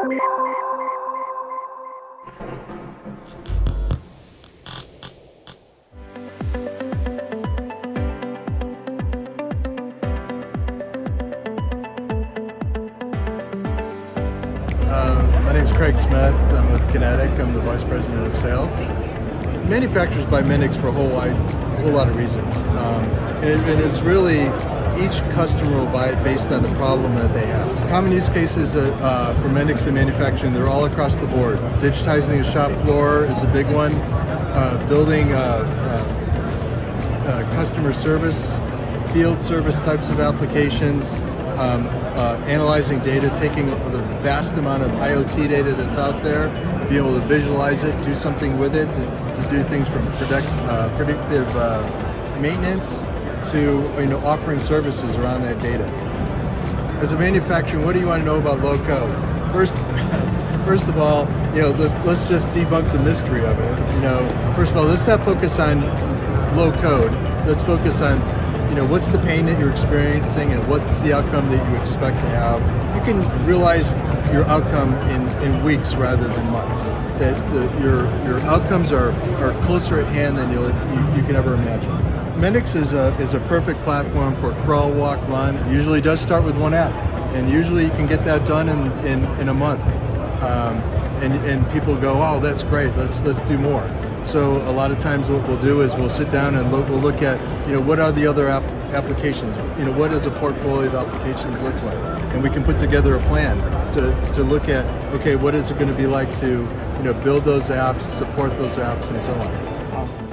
My name is Craig Smith. I'm with Kinetech. I'm the Vice President of Sales. Manufacturers buy Mendix for a whole lot of reasons. And it's really, each customer will buy it based on the problem that they have. Common use cases for Mendix in manufacturing, they're all across the board. Digitizing the shop floor is a big one. Building customer service, field service types of applications. Analyzing data, taking the vast amount of IoT data that's out there, being able to visualize it, do something with it, to do things from predictive maintenance to offering services around that data. As a manufacturer, what do you want to know about low code? First of all, let's just debunk the mystery of it. First of all, let's not focus on low code. Let's focus on what's the pain that you're experiencing and what's the outcome that you expect to have. You can realize your outcome in weeks rather than months. That your outcomes are closer at hand than you can ever imagine. Mendix is a perfect platform for crawl, walk, run. Usually does start with one app, and usually you can get that done in a month. And people go, oh, that's great. Let's do more. So a lot of times what we'll do is we'll sit down and we'll look at what are the other applications. What does a portfolio of applications look like? And we can put together a plan to look at, okay, what is it going to be like to build those apps, support those apps, and so on. Awesome.